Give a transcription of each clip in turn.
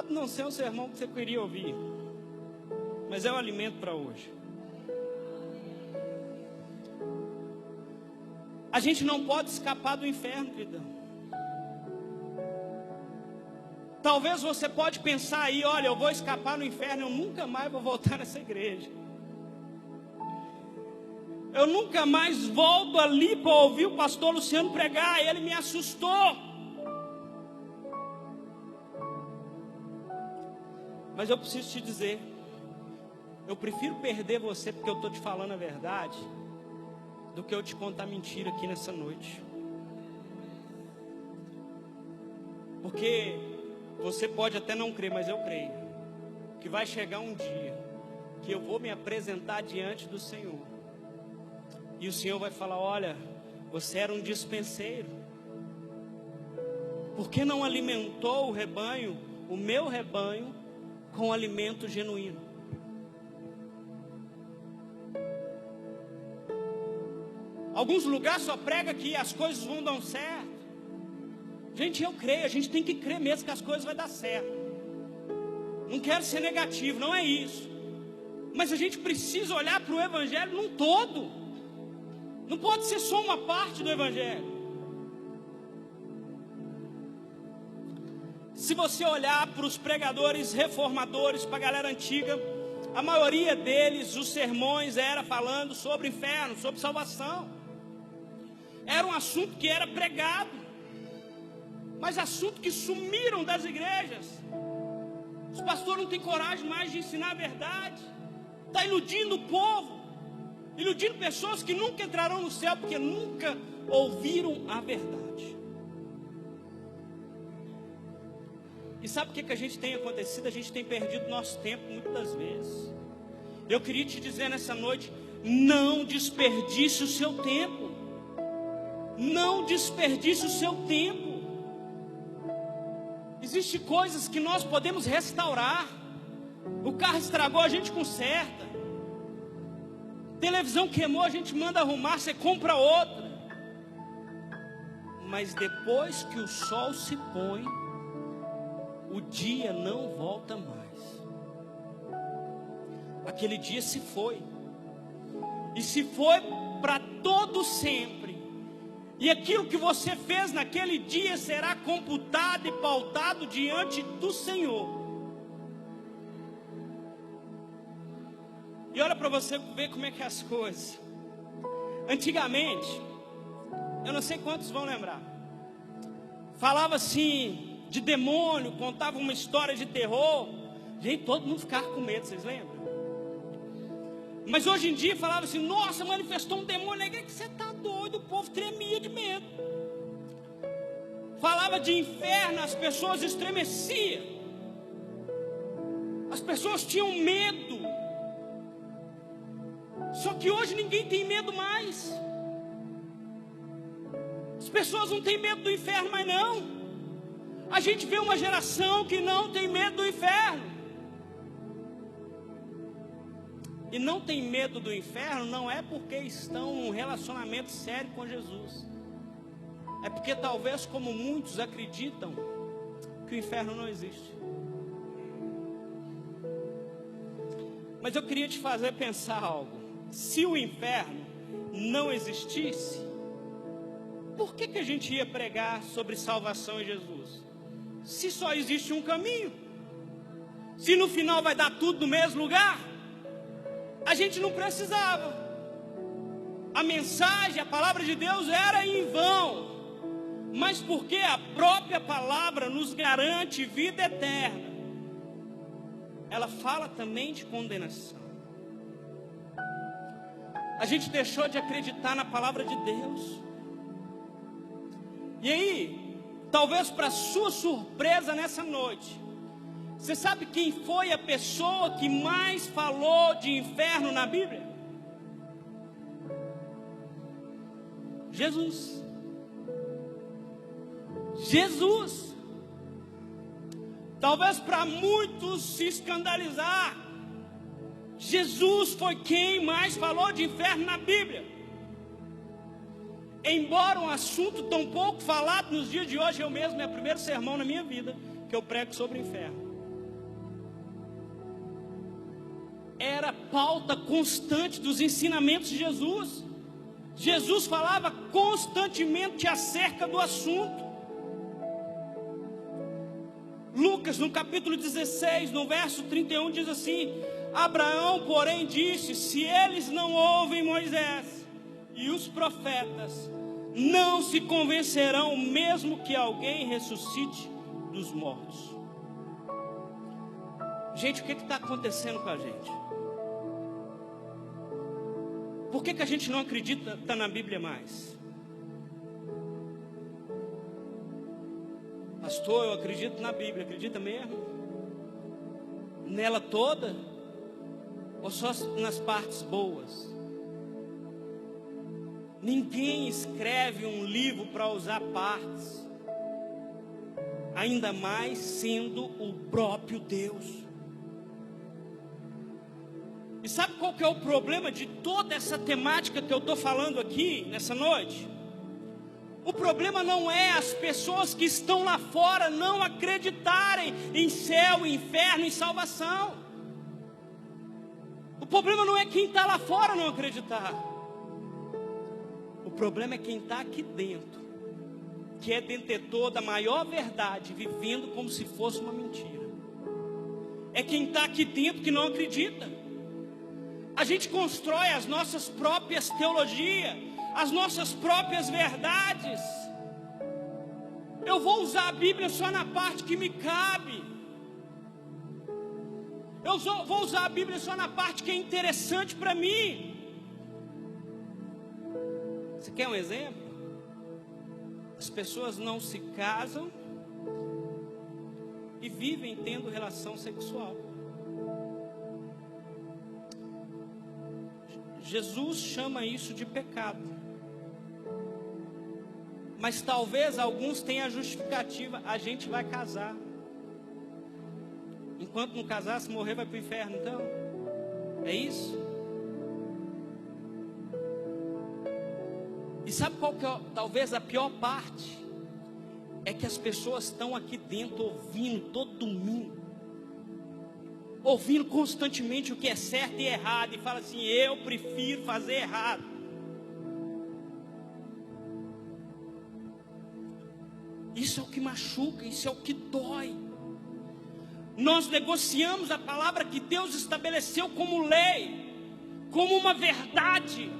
Pode não ser um sermão que você queria ouvir, mas é um alimento para hoje. A gente não pode escapar do inferno, queridão. Talvez você pode pensar aí, olha, eu vou escapar no inferno, eu nunca mais vou voltar nessa igreja. Eu nunca mais volto ali para ouvir o pastor Luciano pregar, ele me assustou. Mas eu preciso te dizer, eu prefiro perder você porque eu estou te falando a verdade, do que eu te contar mentira aqui nessa noite. Porque você pode até não crer, mas eu creio que vai chegar um dia que eu vou me apresentar diante do Senhor, e o Senhor vai falar: olha, você era um dispenseiro, por que não alimentou o rebanho, o meu rebanho, com alimento genuíno? Alguns lugares só prega que as coisas vão dar certo. Gente, eu creio, a gente tem que crer mesmo que as coisas vão dar certo. Não quero ser negativo, não é isso. Mas a gente precisa olhar para o Evangelho num todo. Não pode ser só uma parte do Evangelho. Se você olhar para os pregadores reformadores, para a galera antiga, a maioria deles, os sermões era falando sobre inferno, sobre salvação. Era um assunto que era pregado, mas assunto que sumiram das igrejas. Os pastores não têm coragem mais de ensinar a verdade. Está iludindo o povo, iludindo pessoas que nunca entrarão no céu, porque nunca ouviram a verdade. E sabe o que a gente tem acontecido? A gente tem perdido nosso tempo muitas das vezes. Eu queria te dizer nessa noite: não desperdice o seu tempo. Não desperdice o seu tempo. Existem coisas que nós podemos restaurar. O carro estragou, a gente conserta. Televisão queimou, a gente manda arrumar, você compra outra. Mas depois que o sol se põe, o dia não volta mais. Aquele dia se foi. E se foi para todo sempre. E aquilo que você fez naquele dia será computado e pautado diante do Senhor. E olha para você ver como é que é as coisas. Antigamente, eu não sei quantos vão lembrar, falava assim de demônio, contava uma história de terror. Gente, todo mundo ficava com medo, vocês lembram? Mas hoje em dia falava assim: nossa, manifestou um demônio na igreja, que você está doido, o povo tremia de medo. Falava de inferno, as pessoas estremeciam. As pessoas tinham medo. Só que hoje ninguém tem medo mais. As pessoas não têm medo do inferno mais não. A gente vê uma geração que não tem medo do inferno. E não tem medo do inferno não é porque estão num relacionamento sério com Jesus. É porque talvez, como muitos acreditam, que o inferno não existe. Mas eu queria te fazer pensar algo. Se o inferno não existisse, por que a gente ia pregar sobre salvação em Jesus? Se só existe um caminho. Se no final vai dar tudo no mesmo lugar, a gente não precisava. A mensagem, a palavra de Deus era em vão. Mas porque a própria palavra nos garante vida eterna, ela fala também de condenação. A gente deixou de acreditar na palavra de Deus. E aí, talvez para sua surpresa nessa noite, você sabe quem foi a pessoa que mais falou de inferno na Bíblia? Jesus. Jesus. Talvez para muitos se escandalizar, Jesus foi quem mais falou de inferno na Bíblia. Embora um assunto tão pouco falado nos dias de hoje, eu mesmo, é o primeiro sermão na minha vida que eu prego sobre o inferno. era pauta constante dos ensinamentos de Jesus. Jesus falava constantemente acerca do assunto. Lucas, no capítulo 16, no verso 31, diz assim: Abraão, porém, disse: se eles não ouvem Moisés e os profetas, não se convencerão, mesmo que alguém ressuscite dos mortos. Gente, o que está acontecendo com a gente? Por que a gente não acredita na Bíblia mais? Pastor, eu acredito na Bíblia. Acredita mesmo? Nela toda? Ou só nas partes boas? Ninguém escreve um livro para usar partes, ainda mais sendo o próprio Deus. E sabe qual que é o problema de toda essa temática que eu estou falando aqui nessa noite? O problema não é as pessoas que estão lá fora não acreditarem em céu, inferno e salvação. O problema não é quem está lá fora não acreditar. O problema é quem está aqui dentro, que é detentor da maior verdade, vivendo como se fosse uma mentira. É quem está aqui dentro que não acredita. A gente constrói as nossas próprias teologias, as nossas próprias verdades. Eu vou usar a Bíblia só na parte que me cabe. Eu vou usar a Bíblia só na parte que é interessante para mim. Você quer um exemplo? As pessoas não se casam e vivem tendo relação sexual. Jesus chama isso de pecado. Mas talvez alguns tenham a justificativa: a gente vai casar. Enquanto não casar, se morrer vai para o inferno. Então, é isso? E sabe qual que é talvez a pior parte? É que as pessoas estão aqui dentro ouvindo todo domingo, ouvindo constantemente o que é certo e errado, e fala assim: eu prefiro fazer errado. Isso é o que machuca, isso é o que dói. Nós negociamos a palavra que Deus estabeleceu como lei, como uma verdade,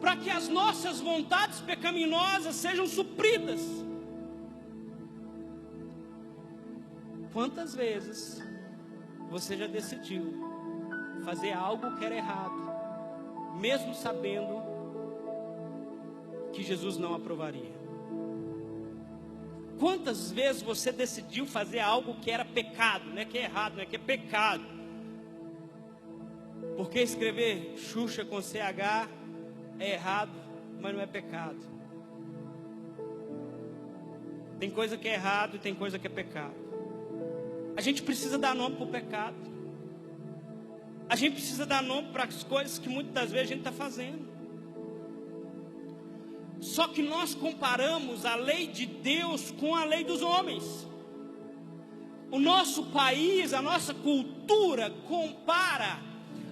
para que as nossas vontades pecaminosas sejam supridas. Quantas vezes você já decidiu fazer algo que era errado, mesmo sabendo que Jesus não aprovaria? Quantas vezes você decidiu fazer algo que era pecado, não é que é errado, não é que é pecado? Porque escrever Xuxa com CH é errado, mas não é pecado. Tem coisa que é errado e tem coisa que é pecado. A gente precisa dar nome para o pecado. A gente precisa dar nome para as coisas que muitas das vezes a gente está fazendo. Só que nós comparamos a lei de Deus com a lei dos homens. O nosso país, a nossa cultura compara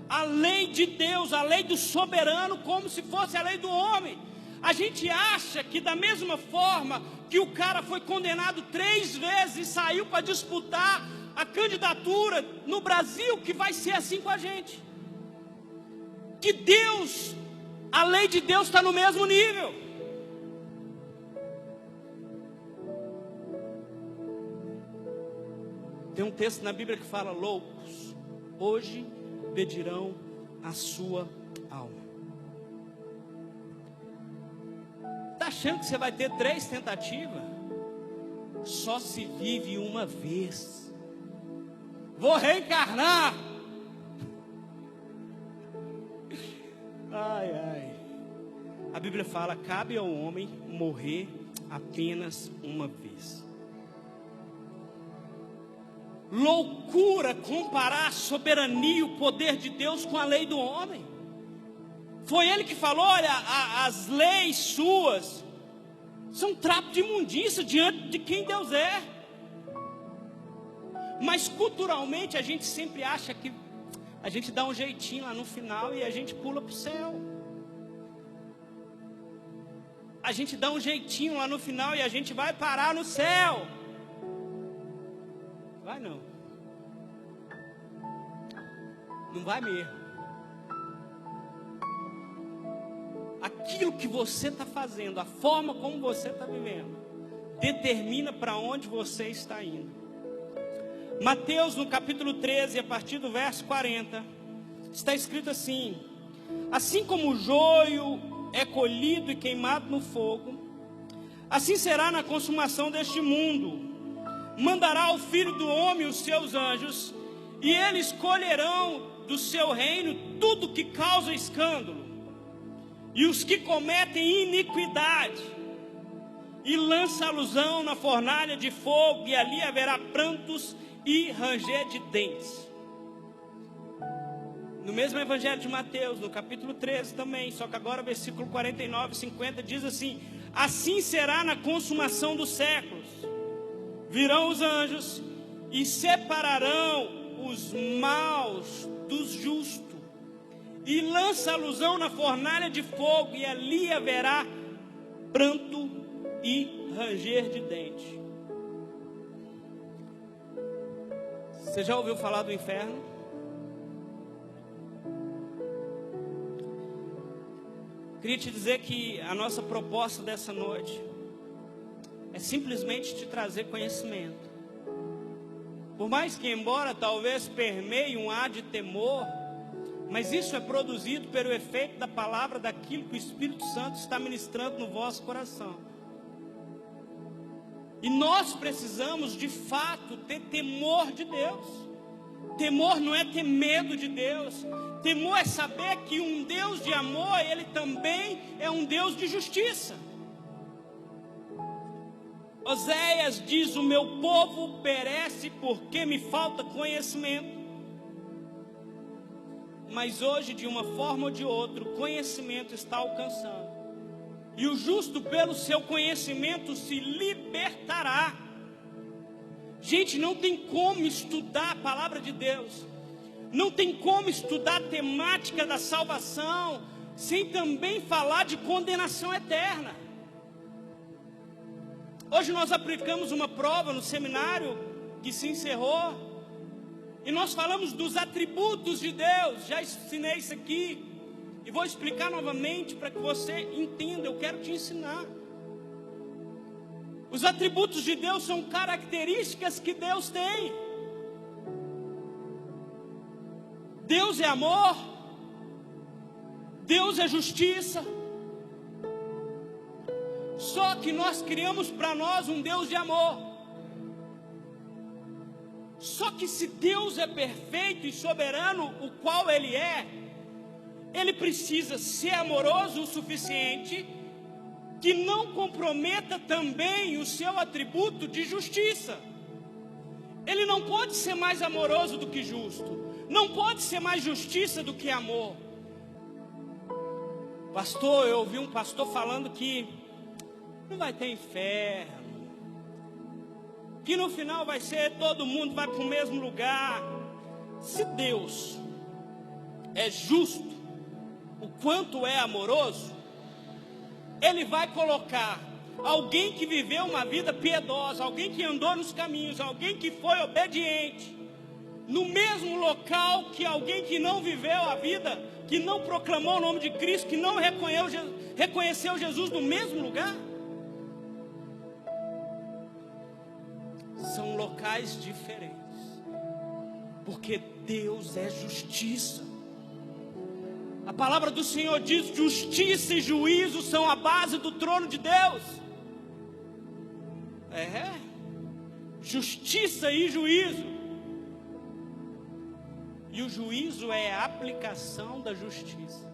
a lei de Deus, a lei do soberano, como se fosse a lei do homem. A gente acha que da mesma forma que o cara foi condenado 3 vezes e saiu para disputar a candidatura no Brasil, que vai ser assim com a gente. Que Deus, a lei de Deus está no mesmo nível. Tem um texto na Bíblia que fala: loucos, hoje pedirão a sua alma. Está achando que você vai ter 3 tentativas? Só se vive uma vez. Vou reencarnar. Ai, ai. A Bíblia fala: cabe ao homem morrer apenas uma vez. Loucura comparar a soberania e o poder de Deus com a lei do homem. Foi ele que falou: olha, as leis suas são trapo de imundícia diante de quem Deus é. Mas culturalmente a gente sempre acha que a gente dá um jeitinho lá no final e a gente pula para o céu. A gente dá um jeitinho lá no final e a gente vai parar no céu. Vai não. Não vai mesmo. Aquilo que você está fazendo, a forma como você está vivendo, determina para onde você está indo. Mateus, no capítulo 13, a partir do verso 40, está escrito assim: assim como o joio é colhido e queimado no fogo, assim será na consumação deste mundo. Mandará ao Filho do Homem os seus anjos, e eles colherão do seu reino tudo que causa escândalo, e os que cometem iniquidade, e lança alusão na fornalha de fogo, e ali haverá prantos e ranger de dentes. No mesmo evangelho de Mateus, no capítulo 13 também, só que agora versículo 49 e 50 diz assim: assim será na consumação dos séculos, virão os anjos e separarão os maus dos justos, e lança alusão na fornalha de fogo, e ali haverá pranto e ranger de dente. Você já ouviu falar do inferno? Queria te dizer que a nossa proposta dessa noite é simplesmente te trazer conhecimento. Por mais que, embora talvez permeie um ar de temor, mas isso é produzido pelo efeito da palavra, daquilo que o Espírito Santo está ministrando no vosso coração. E nós precisamos de fato ter temor de Deus. Temor não é ter medo de Deus. Temor é saber que um Deus de amor, Ele também é um Deus de justiça. Oséias diz: o meu povo perece porque me falta conhecimento. Mas hoje, de uma forma ou de outra, o conhecimento está alcançando. E o justo, pelo seu conhecimento, se libertará. Gente, não tem como estudar a palavra de Deus, não tem como estudar a temática da salvação, sem também falar de condenação eterna. Hoje nós aplicamos uma prova no seminário que se encerrou, e nós falamos dos atributos de Deus. Já ensinei isso aqui, e vou explicar novamente para que você entenda. Eu quero te ensinar. Os atributos de Deus são características que Deus tem. Deus é amor, Deus é justiça. Só que nós criamos para nós um Deus de amor. Só que se Deus é perfeito e soberano, o qual Ele é, Ele precisa ser amoroso o suficiente que não comprometa também o seu atributo de justiça. Ele não pode ser mais amoroso do que justo, não pode ser mais justiça do que amor. Pastor, eu ouvi um pastor falando que não vai ter inferno, que no final vai ser, todo mundo vai para o mesmo lugar. Se Deus é justo, o quanto é amoroso, Ele vai colocar alguém que viveu uma vida piedosa, alguém que andou nos caminhos, alguém que foi obediente, no mesmo local que alguém que não viveu a vida, que não proclamou o nome de Cristo, que não reconheceu Jesus no mesmo lugar. São locais diferentes, porque Deus é justiça. A palavra do Senhor diz: justiça e juízo são a base do trono de Deus. Justiça e juízo. E o juízo é a aplicação da justiça.